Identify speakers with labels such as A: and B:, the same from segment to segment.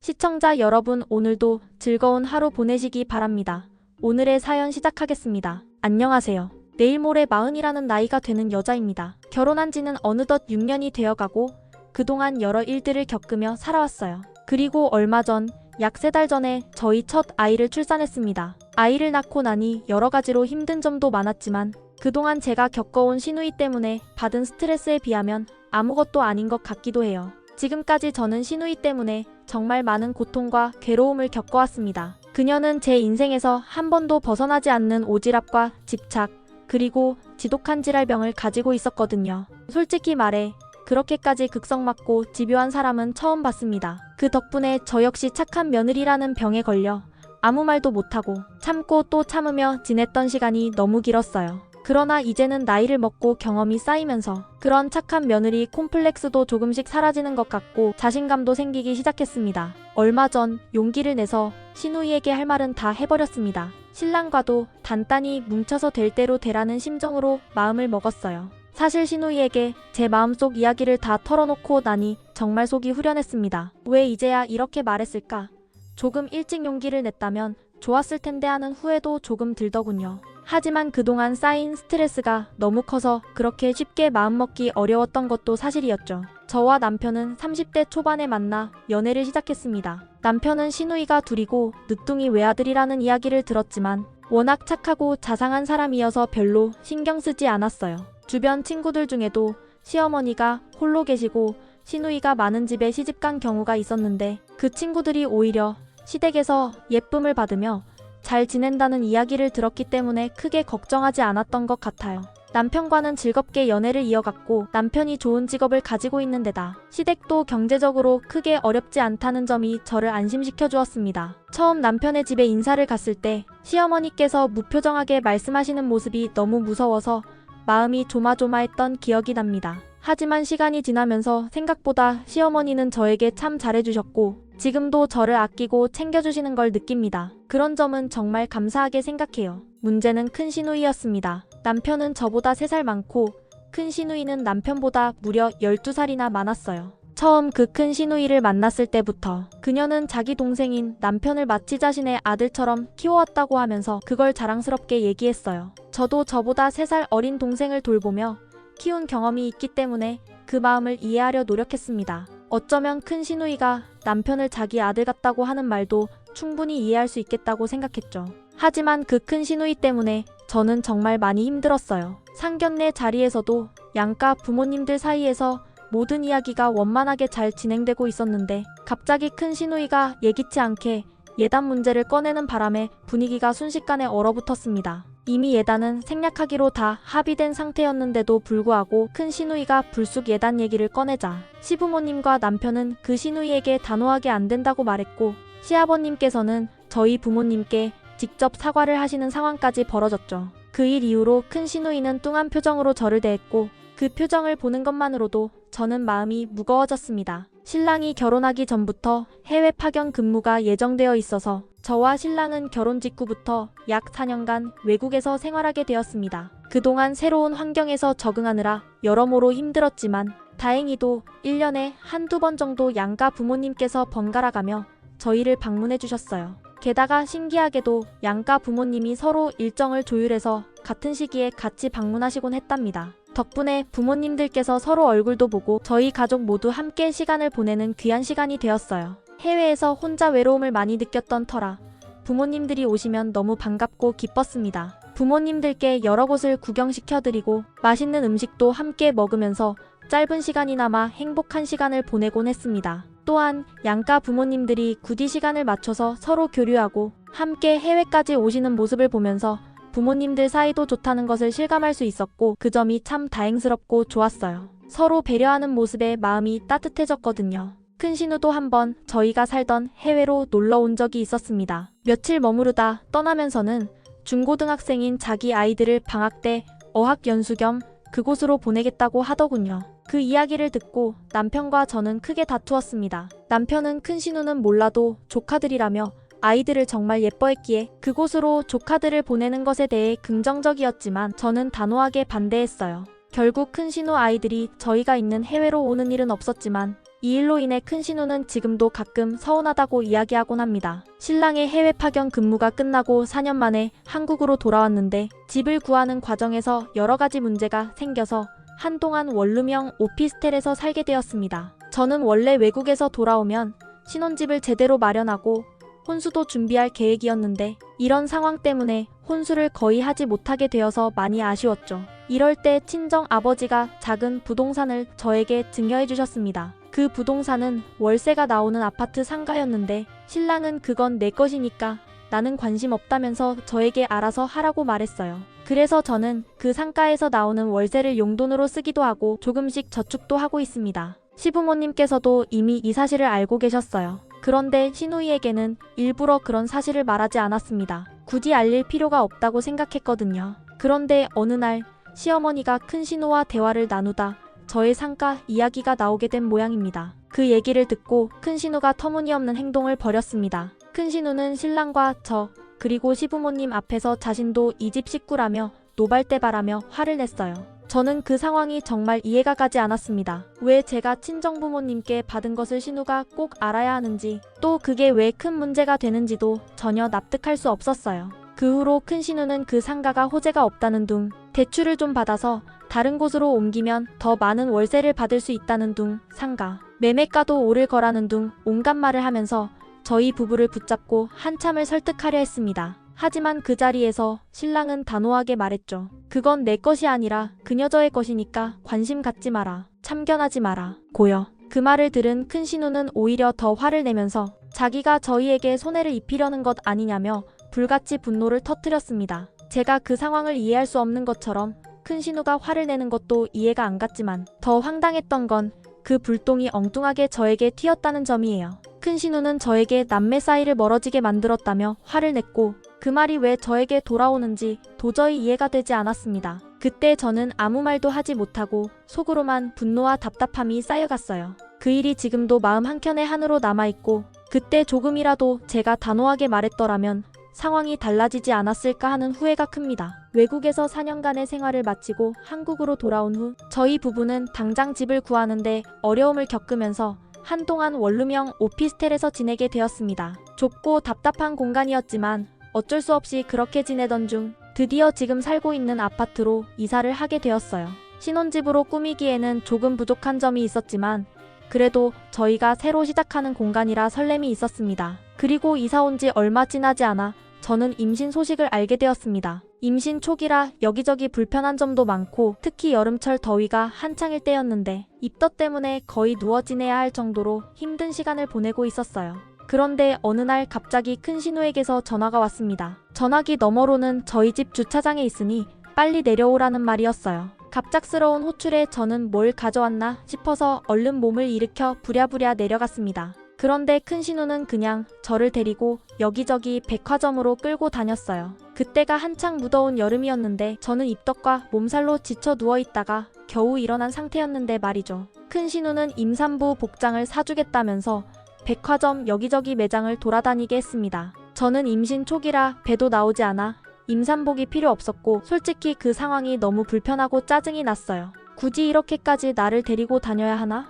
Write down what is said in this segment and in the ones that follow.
A: 시청자 여러분, 오늘도 즐거운 하루 보내시기 바랍니다. 오늘의 사연 시작하겠습니다. 안녕하세요. 내일 모레 40이라는 나이가 되는 여자입니다. 결혼한 지는 어느덧 6년이 되어가고 그동안 여러 일들을 겪으며 살아왔어요. 그리고 얼마 전, 약 3달 전에 저희 첫 아이를 출산했습니다. 아이를 낳고 나니 여러 가지로 힘든 점도 많았지만 그동안 제가 겪어온 시누이 때문에 받은 스트레스에 비하면 아무것도 아닌 것 같기도 해요. 지금까지 저는 시누이 때문에 정말 많은 고통과 괴로움을 겪어왔습니다. 그녀는 제 인생에서 한 번도 벗어나지 않는 오지랖과 집착, 그리고 지독한 질환병을 가지고 있었거든요. 솔직히 말해 그렇게까지 극성맞고 집요한 사람은 처음 봤습니다. 그 덕분에 저 역시 착한 며느리라는 병에 걸려 아무 말도 못하고 참고 또 참으며 지냈던 시간이 너무 길었어요. 그러나 이제는 나이를 먹고 경험이 쌓이면서 그런 착한 며느리 콤플렉스도 조금씩 사라지는 것 같고 자신감도 생기기 시작했습니다. 얼마 전 용기를 내서 시누이에게 할 말은 다 해버렸습니다. 신랑과도 단단히 뭉쳐서 될 대로 되라는 심정으로 마음을 먹었어요. 사실 시누이에게 제 마음속 이야기를 다 털어놓고 나니 정말 속이 후련했습니다. 왜 이제야 이렇게 말했을까? 조금 일찍 용기를 냈다면 좋았을 텐데 하는 후회도 조금 들더군요. 하지만 그동안 쌓인 스트레스가 너무 커서 그렇게 쉽게 마음먹기 어려웠던 것도 사실이었죠. 저와 남편은 30대 초반에 만나 연애를 시작했습니다. 남편은 시누이가 둘이고 늦둥이 외아들이라는 이야기를 들었지만 워낙 착하고 자상한 사람이어서 별로 신경 쓰지 않았어요. 주변 친구들 중에도 시어머니가 홀로 계시고 시누이가 많은 집에 시집간 경우가 있었는데 그 친구들이 오히려 시댁에서 예쁨을 받으며 잘 지낸다는 이야기를 들었기 때문에 크게 걱정하지 않았던 것 같아요. 남편과는 즐겁게 연애를 이어갔고 남편이 좋은 직업을 가지고 있는 데다 시댁도 경제적으로 크게 어렵지 않다는 점이 저를 안심시켜 주었습니다. 처음 남편의 집에 인사를 갔을 때 시어머니께서 무표정하게 말씀하시는 모습이 너무 무서워서 마음이 조마조마했던 기억이 납니다. 하지만 시간이 지나면서 생각보다 시어머니는 저에게 참 잘해주셨고 지금도 저를 아끼고 챙겨주시는 걸 느낍니다. 그런 점은 정말 감사하게 생각해요. 문제는 큰 시누이였습니다. 남편은 저보다 3살 많고 큰 시누이는 남편보다 무려 12살이나 많았어요. 처음 그 큰 시누이를 만났을 때부터 그녀는 자기 동생인 남편을 마치 자신의 아들처럼 키워왔다고 하면서 그걸 자랑스럽게 얘기했어요. 저도 저보다 3살 어린 동생을 돌보며 키운 경험이 있기 때문에 그 마음을 이해하려 노력했습니다. 어쩌면 큰 시누이가 남편을 자기 아들 같다고 하는 말도 충분히 이해할 수 있겠다고 생각했죠. 하지만 그 큰 시누이 때문에 저는 정말 많이 힘들었어요. 상견례 자리에서도 양가 부모님들 사이에서 모든 이야기가 원만하게 잘 진행되고 있었는데 갑자기 큰 시누이가 예기치 않게 예단 문제를 꺼내는 바람에 분위기가 순식간에 얼어붙었습니다. 이미 예단은 생략하기로 다 합의된 상태였는데도 불구하고 큰 시누이가 불쑥 예단 얘기를 꺼내자 시부모님과 남편은 그 시누이에게 단호하게 안 된다고 말했고 시아버님께서는 저희 부모님께 직접 사과를 하시는 상황까지 벌어졌죠. 그 일 이후로 큰 시누이는 뚱한 표정으로 저를 대했고 그 표정을 보는 것만으로도 저는 마음이 무거워졌습니다. 신랑이 결혼하기 전부터 해외 파견 근무가 예정되어 있어서 저와 신랑은 결혼 직후부터 약 4년간 외국에서 생활하게 되었습니다. 그동안 새로운 환경에서 적응하느라 여러모로 힘들었지만 다행히도 1년에 한두 번 정도 양가 부모님께서 번갈아가며 저희를 방문해 주셨어요. 게다가 신기하게도 양가 부모님이 서로 일정을 조율해서 같은 시기에 같이 방문하시곤 했답니다. 덕분에 부모님들께서 서로 얼굴도 보고 저희 가족 모두 함께 시간을 보내는 귀한 시간이 되었어요. 해외에서 혼자 외로움을 많이 느꼈던 터라 부모님들이 오시면 너무 반갑고 기뻤습니다. 부모님들께 여러 곳을 구경시켜드리고 맛있는 음식도 함께 먹으면서 짧은 시간이나마 행복한 시간을 보내곤 했습니다. 또한 양가 부모님들이 굳이 시간을 맞춰서 서로 교류하고 함께 해외까지 오시는 모습을 보면서 부모님들 사이도 좋다는 것을 실감할 수 있었고 그 점이 참 다행스럽고 좋았어요. 서로 배려하는 모습에 마음이 따뜻해졌거든요. 큰 시누도 한번 저희가 살던 해외로 놀러 온 적이 있었습니다. 며칠 머무르다 떠나면서는 중고등학생인 자기 아이들을 방학 때 어학연수 겸 그곳으로 보내겠다고 하더군요. 그 이야기를 듣고 남편과 저는 크게 다투었습니다. 남편은 큰 시누는 몰라도 조카들이라며 아이들을 정말 예뻐했기에 그곳으로 조카들을 보내는 것에 대해 긍정적이었지만 저는 단호하게 반대했어요. 결국 큰 시누 아이들이 저희가 있는 해외로 오는 일은 없었지만 이 일로 인해 큰 신우는 지금도 가끔 서운하다고 이야기하곤 합니다. 신랑의 해외 파견 근무가 끝나고 4년 만에 한국으로 돌아왔는데 집을 구하는 과정에서 여러 가지 문제가 생겨서 한동안 원룸형 오피스텔에서 살게 되었습니다. 저는 원래 외국에서 돌아오면 신혼집을 제대로 마련하고 혼수도 준비할 계획이었는데 이런 상황 때문에 혼수를 거의 하지 못하게 되어서 많이 아쉬웠죠. 이럴 때 친정 아버지가 작은 부동산을 저에게 증여해 주셨습니다. 그 부동산은 월세가 나오는 아파트 상가였는데 신랑은 그건 내 것이니까 나는 관심 없다면서 저에게 알아서 하라고 말했어요. 그래서 저는 그 상가에서 나오는 월세를 용돈으로 쓰기도 하고 조금씩 저축도 하고 있습니다. 시부모님께서도 이미 이 사실을 알고 계셨어요. 그런데 신우이에게는 일부러 그런 사실을 말하지 않았습니다. 굳이 알릴 필요가 없다고 생각했거든요. 그런데 어느 날 시어머니가 큰 신우와 대화를 나누다 저의 상가 이야기가 나오게 된 모양입니다. 그 얘기를 듣고 큰 신우가 터무니없는 행동을 벌였습니다. 큰 신우는 신랑과 저 그리고 시부모님 앞에서 자신도 이 집 식구라며 노발대발하며 화를 냈어요. 저는 그 상황이 정말 이해가 가지 않았습니다. 왜 제가 친정부모님께 받은 것을 신우가 꼭 알아야 하는지, 또 그게 왜 큰 문제가 되는지도 전혀 납득할 수 없었어요. 그 후로 큰 신우는 그 상가가 호재가 없다는 둥, 대출을 좀 받아서 다른 곳으로 옮기면 더 많은 월세를 받을 수 있다는 둥, 상가 매매가도 오를 거라는 둥 온갖 말을 하면서 저희 부부를 붙잡고 한참을 설득하려 했습니다. 하지만 그 자리에서 신랑은 단호하게 말했죠. 그건 내 것이 아니라 그녀저의 것이니까 관심 갖지 마라. 참견하지 마라. 고여. 그 말을 들은 큰 신우는 오히려 더 화를 내면서 자기가 저희에게 손해를 입히려는 것 아니냐며 불같이 분노를 터뜨렸습니다. 제가 그 상황을 이해할 수 없는 것처럼 큰 신우가 화를 내는 것도 이해가 안 갔지만 더 황당했던 건 그 불똥이 엉뚱하게 저에게 튀었다는 점이에요. 큰 신우는 저에게 남매 사이를 멀어지게 만들었다며 화를 냈고 그 말이 왜 저에게 돌아오는지 도저히 이해가 되지 않았습니다. 그때 저는 아무 말도 하지 못하고 속으로만 분노와 답답함이 쌓여갔어요. 그 일이 지금도 마음 한켠에 한으로 남아있고 그때 조금이라도 제가 단호하게 말했더라면 상황이 달라지지 않았을까 하는 후회가 큽니다. 외국에서 4년간의 생활을 마치고 한국으로 돌아온 후 저희 부부는 당장 집을 구하는데 어려움을 겪으면서 한동안 원룸형 오피스텔에서 지내게 되었습니다. 좁고 답답한 공간이었지만 어쩔 수 없이 그렇게 지내던 중 드디어 지금 살고 있는 아파트로 이사를 하게 되었어요. 신혼집으로 꾸미기에는 조금 부족한 점이 있었지만 그래도 저희가 새로 시작하는 공간이라 설렘이 있었습니다. 그리고 이사 온 지 얼마 지나지 않아 저는 임신 소식을 알게 되었습니다. 임신 초기라 여기저기 불편한 점도 많고 특히 여름철 더위가 한창일 때였는데 입덧 때문에 거의 누워 지내야 할 정도로 힘든 시간을 보내고 있었어요. 그런데 어느 날 갑자기 큰 신우에게서 전화가 왔습니다. 전화기 너머로는 저희 집 주차장에 있으니 빨리 내려오라는 말이었어요. 갑작스러운 호출에 저는 뭘 가져왔나 싶어서 얼른 몸을 일으켜 부랴부랴 내려갔습니다. 그런데 큰 신우는 그냥 저를 데리고 여기저기 백화점으로 끌고 다녔어요. 그때가 한창 무더운 여름이었는데 저는 입덧과 몸살로 지쳐 누워있다가 겨우 일어난 상태였는데 말이죠. 큰 신우는 임산부 복장을 사주겠다면서 백화점 여기저기 매장을 돌아다니게 했습니다. 저는 임신 초기라 배도 나오지 않아 임산복이 필요 없었고 솔직히 그 상황이 너무 불편하고 짜증이 났어요. 굳이 이렇게까지 나를 데리고 다녀야 하나?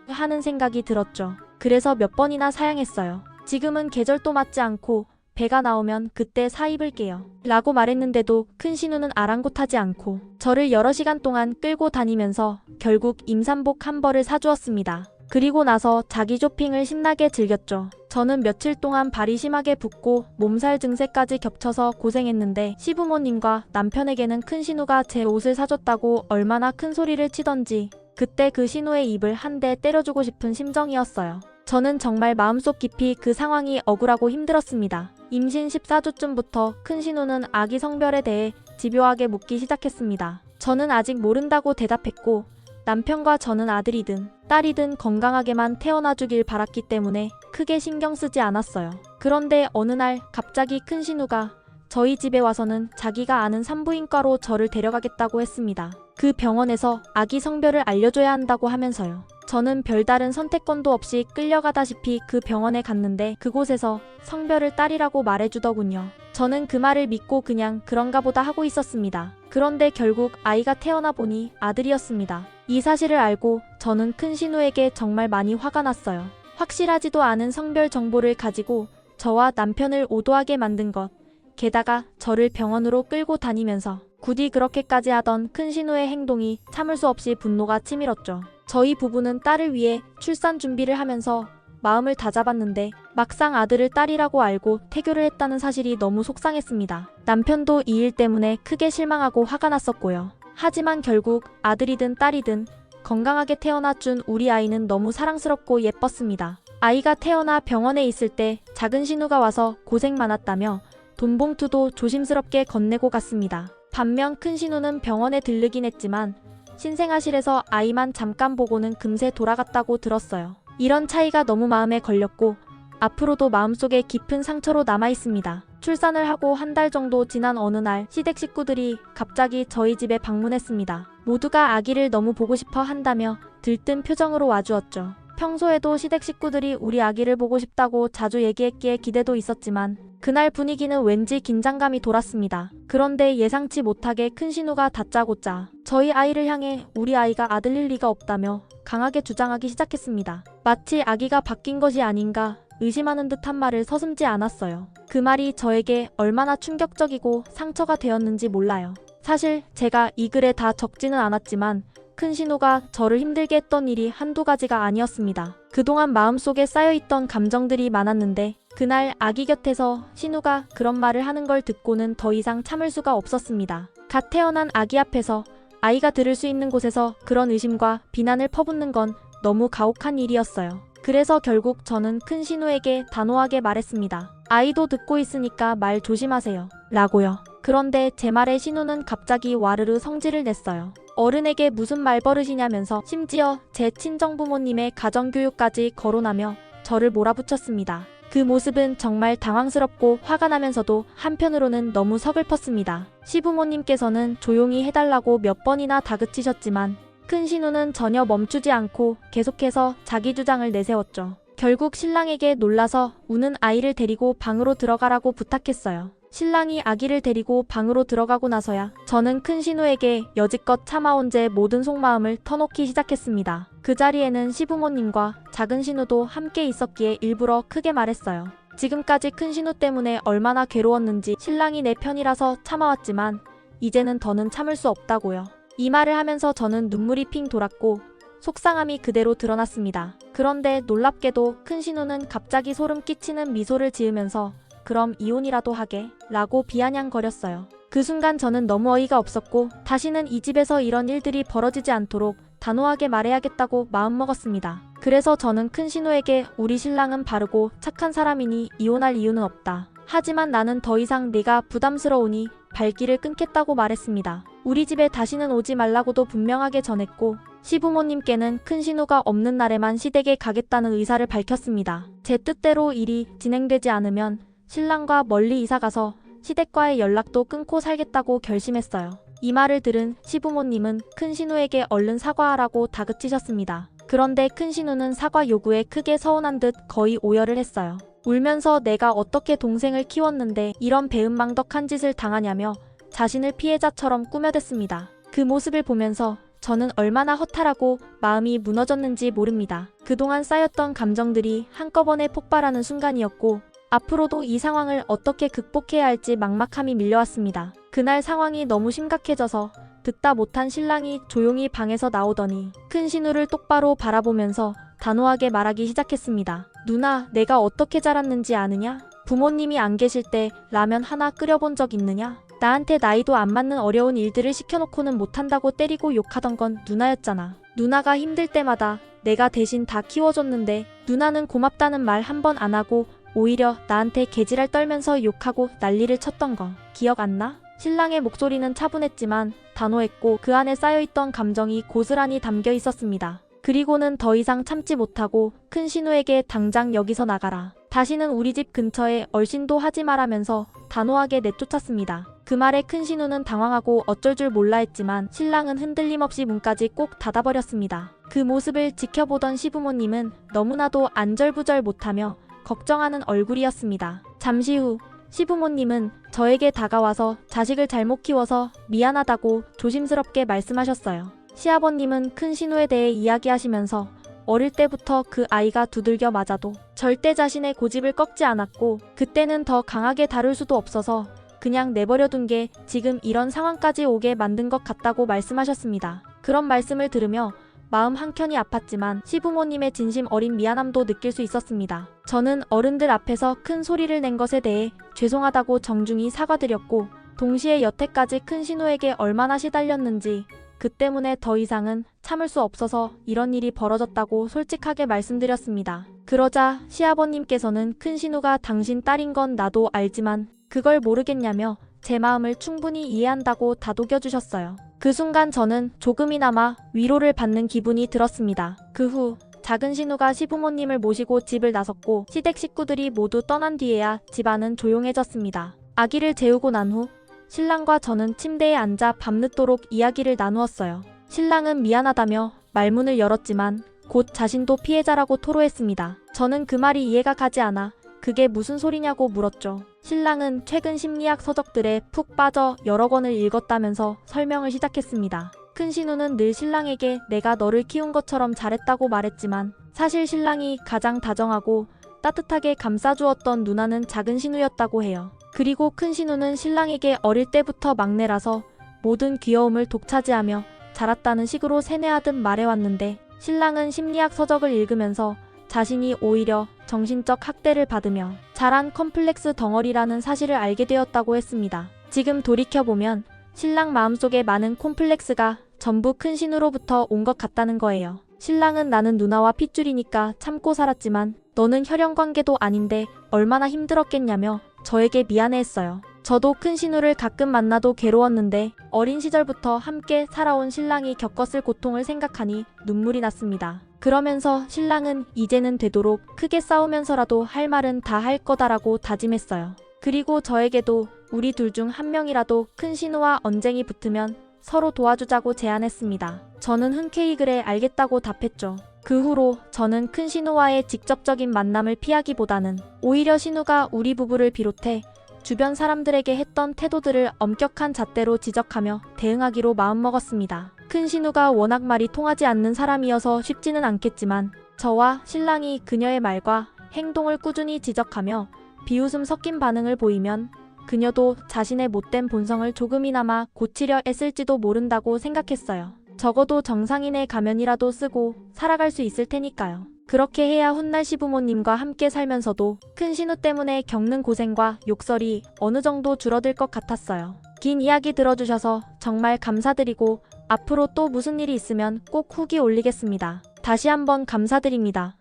A: 하는 생각이 들었죠. 그래서 몇 번이나 사양했어요. 지금은 계절도 맞지 않고 배가 나오면 그때 사 입을게요. 라고 말했는데도 큰 신우는 아랑곳하지 않고 저를 여러 시간 동안 끌고 다니면서 결국 임산복 한 벌을 사주었습니다. 그리고 나서 자기 쇼핑을 신나게 즐겼죠. 저는 며칠 동안 발이 심하게 붓고 몸살 증세까지 겹쳐서 고생했는데 시부모님과 남편에게는 큰 신우가 제 옷을 사줬다고 얼마나 큰 소리를 치던지 그때 그 신우의 입을 한 대 때려주고 싶은 심정이었어요. 저는 정말 마음속 깊이 그 상황이 억울하고 힘들었습니다. 임신 14주쯤부터 큰 신우는 아기 성별에 대해 집요하게 묻기 시작했습니다. 저는 아직 모른다고 대답했고 남편과 저는 아들이든 딸이든 건강하게만 태어나주길 바랐기 때문에 크게 신경 쓰지 않았어요. 그런데 어느 날 갑자기 큰 신우가 저희 집에 와서는 자기가 아는 산부인과로 저를 데려가겠다고 했습니다. 그 병원에서 아기 성별을 알려줘야 한다고 하면서요. 저는 별다른 선택권도 없이 끌려가다시피 그 병원에 갔는데 그곳에서 성별을 딸이라고 말해주더군요. 저는 그 말을 믿고 그냥 그런가 보다 하고 있었습니다. 그런데 결국 아이가 태어나 보니 아들이었습니다. 이 사실을 알고 저는 큰 신우에게 정말 많이 화가 났어요. 확실하지도 않은 성별 정보를 가지고 저와 남편을 오도하게 만든 것, 게다가 저를 병원으로 끌고 다니면서 굳이 그렇게까지 하던 큰 신우의 행동이 참을 수 없이 분노가 치밀었죠. 저희 부부는 딸을 위해 출산 준비를 하면서 마음을 다잡았는데 막상 아들을 딸이라고 알고 태교를 했다는 사실이 너무 속상했습니다. 남편도 이 일 때문에 크게 실망하고 화가 났었고요. 하지만 결국 아들이든 딸이든 건강하게 태어나 준 우리 아이는 너무 사랑스럽고 예뻤습니다. 아이가 태어나 병원에 있을 때 작은 신우가 와서 고생 많았다며 돈봉투도 조심스럽게 건네고 갔습니다. 반면 큰 신우는 병원에 들르긴 했지만 신생아실에서 아이만 잠깐 보고는 금세 돌아갔다고 들었어요. 이런 차이가 너무 마음에 걸렸고 앞으로도 마음속에 깊은 상처로 남아있습니다. 출산을 하고 한 달 정도 지난 어느 날 시댁 식구들이 갑자기 저희 집에 방문했습니다. 모두가 아기를 너무 보고 싶어 한다며 들뜬 표정으로 와주었죠. 평소에도 시댁 식구들이 우리 아기를 보고 싶다고 자주 얘기했기에 기대도 있었지만 그날 분위기는 왠지 긴장감이 돌았습니다. 그런데 예상치 못하게 큰 신우가 다짜고짜 저희 아이를 향해 우리 아이가 아들일 리가 없다며 강하게 주장하기 시작했습니다. 마치 아기가 바뀐 것이 아닌가 의심하는 듯한 말을 서슴지 않았어요. 그 말이 저에게 얼마나 충격적이고 상처가 되었는지 몰라요. 사실 제가 이 글에 다 적지는 않았지만 큰 신우가 저를 힘들게 했던 일이 한두 가지가 아니었습니다. 그동안 마음속에 쌓여있던 감정들이 많았는데 그날 아기 곁에서 신우가 그런 말을 하는 걸 듣고는 더 이상 참을 수가 없었습니다. 갓 태어난 아기 앞에서 아이가 들을 수 있는 곳에서 그런 의심과 비난을 퍼붓는 건 너무 가혹한 일이었어요. 그래서 결국 저는 큰 신우에게 단호하게 말했습니다. 아이도 듣고 있으니까 말 조심하세요. 라고요. 그런데 제 말에 신우는 갑자기 와르르 성질을 냈어요. 어른에게 무슨 말버릇이냐면서 심지어 제 친정부모님의 가정교육까지 거론하며 저를 몰아붙였습니다. 그 모습은 정말 당황스럽고 화가 나면서도 한편으로는 너무 서글펐습니다. 시부모님께서는 조용히 해달라고 몇 번이나 다그치셨지만 큰 신우는 전혀 멈추지 않고 계속해서 자기 주장을 내세웠죠. 결국 신랑에게 놀라서 우는 아이를 데리고 방으로 들어가라고 부탁했어요. 신랑이 아기를 데리고 방으로 들어가고 나서야 저는 큰 신우에게 여지껏 참아온 제 모든 속마음을 터놓기 시작했습니다. 그 자리에는 시부모님과 작은 신우도 함께 있었기에 일부러 크게 말했어요. 지금까지 큰 신우 때문에 얼마나 괴로웠는지 신랑이 내 편이라서 참아왔지만 이제는 더는 참을 수 없다고요. 이 말을 하면서 저는 눈물이 핑 돌았고 속상함이 그대로 드러났습니다. 그런데 놀랍게도 큰 신우는 갑자기 소름 끼치는 미소를 지으면서 그럼 이혼이라도 하게? 라고 비아냥거렸어요. 그 순간 저는 너무 어이가 없었고 다시는 이 집에서 이런 일들이 벌어지지 않도록 단호하게 말해야겠다고 마음먹었습니다. 그래서 저는 큰 신우에게 우리 신랑은 바르고 착한 사람이니 이혼할 이유는 없다. 하지만 나는 더 이상 네가 부담스러우니 발길을 끊겠다고 말했습니다. 우리 집에 다시는 오지 말라고도 분명하게 전했고 시부모님께는 큰 신우가 없는 날에만 시댁에 가겠다는 의사를 밝혔습니다. 제 뜻대로 일이 진행되지 않으면 신랑과 멀리 이사가서 시댁과의 연락도 끊고 살겠다고 결심했어요. 이 말을 들은 시부모님은 큰 신우에게 얼른 사과하라고 다그치셨습니다. 그런데 큰 신우는 사과 요구에 크게 서운한 듯 거의 오열을 했어요. 울면서 내가 어떻게 동생을 키웠는데 이런 배은망덕한 짓을 당하냐며 자신을 피해자처럼 꾸며댔습니다. 그 모습을 보면서 저는 얼마나 허탈하고 마음이 무너졌는지 모릅니다. 그동안 쌓였던 감정들이 한꺼번에 폭발하는 순간이었고 앞으로도 이 상황을 어떻게 극복해야 할지 막막함이 밀려왔습니다. 그날 상황이 너무 심각해져서 듣다 못한 신랑이 조용히 방에서 나오더니 큰 신우를 똑바로 바라보면서 단호하게 말하기 시작했습니다. 누나, 내가 어떻게 자랐는지 아느냐? 부모님이 안 계실 때 라면 하나 끓여본 적 있느냐? 나한테 나이도 안 맞는 어려운 일들을 시켜놓고는 못한다고 때리고 욕하던 건 누나였잖아. 누나가 힘들 때마다 내가 대신 다 키워줬는데 누나는 고맙다는 말 한 번 안 하고 오히려 나한테 개지랄 떨면서 욕하고 난리를 쳤던 거 기억 안 나? 신랑의 목소리는 차분했지만 단호했고 그 안에 쌓여있던 감정이 고스란히 담겨 있었습니다. 그리고는 더 이상 참지 못하고 큰 신우에게 당장 여기서 나가라. 다시는 우리 집 근처에 얼씬도 하지 말라면서 단호하게 내쫓았습니다. 그 말에 큰 신우는 당황하고 어쩔 줄 몰라 했지만 신랑은 흔들림 없이 문까지 꼭 닫아버렸습니다. 그 모습을 지켜보던 시부모님은 너무나도 안절부절 못하며 걱정하는 얼굴이었습니다. 잠시 후 시부모님은 저에게 다가와서 자식을 잘못 키워서 미안하다고 조심스럽게 말씀하셨어요. 시아버님은 큰 신우에 대해 이야기하시면서 어릴 때부터 그 아이가 두들겨 맞아도 절대 자신의 고집을 꺾지 않았고 그때는 더 강하게 다룰 수도 없어서 그냥 내버려둔 게 지금 이런 상황까지 오게 만든 것 같다고 말씀하셨습니다. 그런 말씀을 들으며 마음 한켠이 아팠지만 시부모님의 진심 어린 미안함도 느낄 수 있었습니다. 저는 어른들 앞에서 큰 소리를 낸 것에 대해 죄송하다고 정중히 사과드렸고 동시에 여태까지 큰 신우에게 얼마나 시달렸는지 그 때문에 더 이상은 참을 수 없어서 이런 일이 벌어졌다고 솔직하게 말씀드렸습니다. 그러자 시아버님께서는 큰 신우가 당신 딸인 건 나도 알지만 그걸 모르겠냐며 제 마음을 충분히 이해한다고 다독여주셨어요. 그 순간 저는 조금이나마 위로를 받는 기분이 들었습니다. 그 후 작은 신우가 시부모님을 모시고 집을 나섰고 시댁 식구들이 모두 떠난 뒤에야 집안은 조용해졌습니다. 아기를 재우고 난 후 신랑과 저는 침대에 앉아 밤늦도록 이야기를 나누었어요. 신랑은 미안하다며 말문을 열었지만 곧 자신도 피해자라고 토로했습니다. 저는 그 말이 이해가 가지 않아 그게 무슨 소리냐고 물었죠. 신랑은 최근 심리학 서적들에 푹 빠져 여러 권을 읽었다면서 설명을 시작했습니다. 큰 신우는 늘 신랑에게 내가 너를 키운 것처럼 잘했다고 말했지만 사실 신랑이 가장 다정하고 따뜻하게 감싸주었던 누나는 작은 신우였다고 해요. 그리고 큰 신우는 신랑에게 어릴 때부터 막내라서 모든 귀여움을 독차지하며 자랐다는 식으로 세뇌하듯 말해왔는데 신랑은 심리학 서적을 읽으면서 자신이 오히려 정신적 학대를 받으며 자란 컴플렉스 덩어리라는 사실을 알게 되었다고 했습니다. 지금 돌이켜보면 신랑 마음속에 많은 콤플렉스가 전부 큰 신우로부터 온 것 같다는 거예요. 신랑은 나는 누나와 핏줄이니까 참고 살았지만 너는 혈연관계도 아닌데 얼마나 힘들었겠냐며 저에게 미안해했어요. 저도 큰 신우를 가끔 만나도 괴로웠는데 어린 시절부터 함께 살아온 신랑이 겪었을 고통을 생각하니 눈물이 났습니다. 그러면서 신랑은 이제는 되도록 크게 싸우면서라도 할 말은 다 할 거다라고 다짐했어요. 그리고 저에게도 우리 둘 중 한 명이라도 큰 신우와 언쟁이 붙으면 서로 도와주자고 제안했습니다. 저는 흔쾌히 그래 알겠다고 답했죠. 그 후로 저는 큰 신우와의 직접적인 만남을 피하기보다는 오히려 신우가 우리 부부를 비롯해 주변 사람들에게 했던 태도들을 엄격한 잣대로 지적하며 대응하기로 마음먹었습니다. 큰 신우가 워낙 말이 통하지 않는 사람이어서 쉽지는 않겠지만 저와 신랑이 그녀의 말과 행동을 꾸준히 지적하며 비웃음 섞인 반응을 보이면 그녀도 자신의 못된 본성을 조금이나마 고치려 애쓸지도 모른다고 생각했어요. 적어도 정상인의 가면이라도 쓰고 살아갈 수 있을 테니까요. 그렇게 해야 훗날 시부모님과 함께 살면서도 큰 신우 때문에 겪는 고생과 욕설이 어느 정도 줄어들 것 같았어요. 긴 이야기 들어주셔서 정말 감사드리고 앞으로 또 무슨 일이 있으면 꼭 후기 올리겠습니다. 다시 한번 감사드립니다.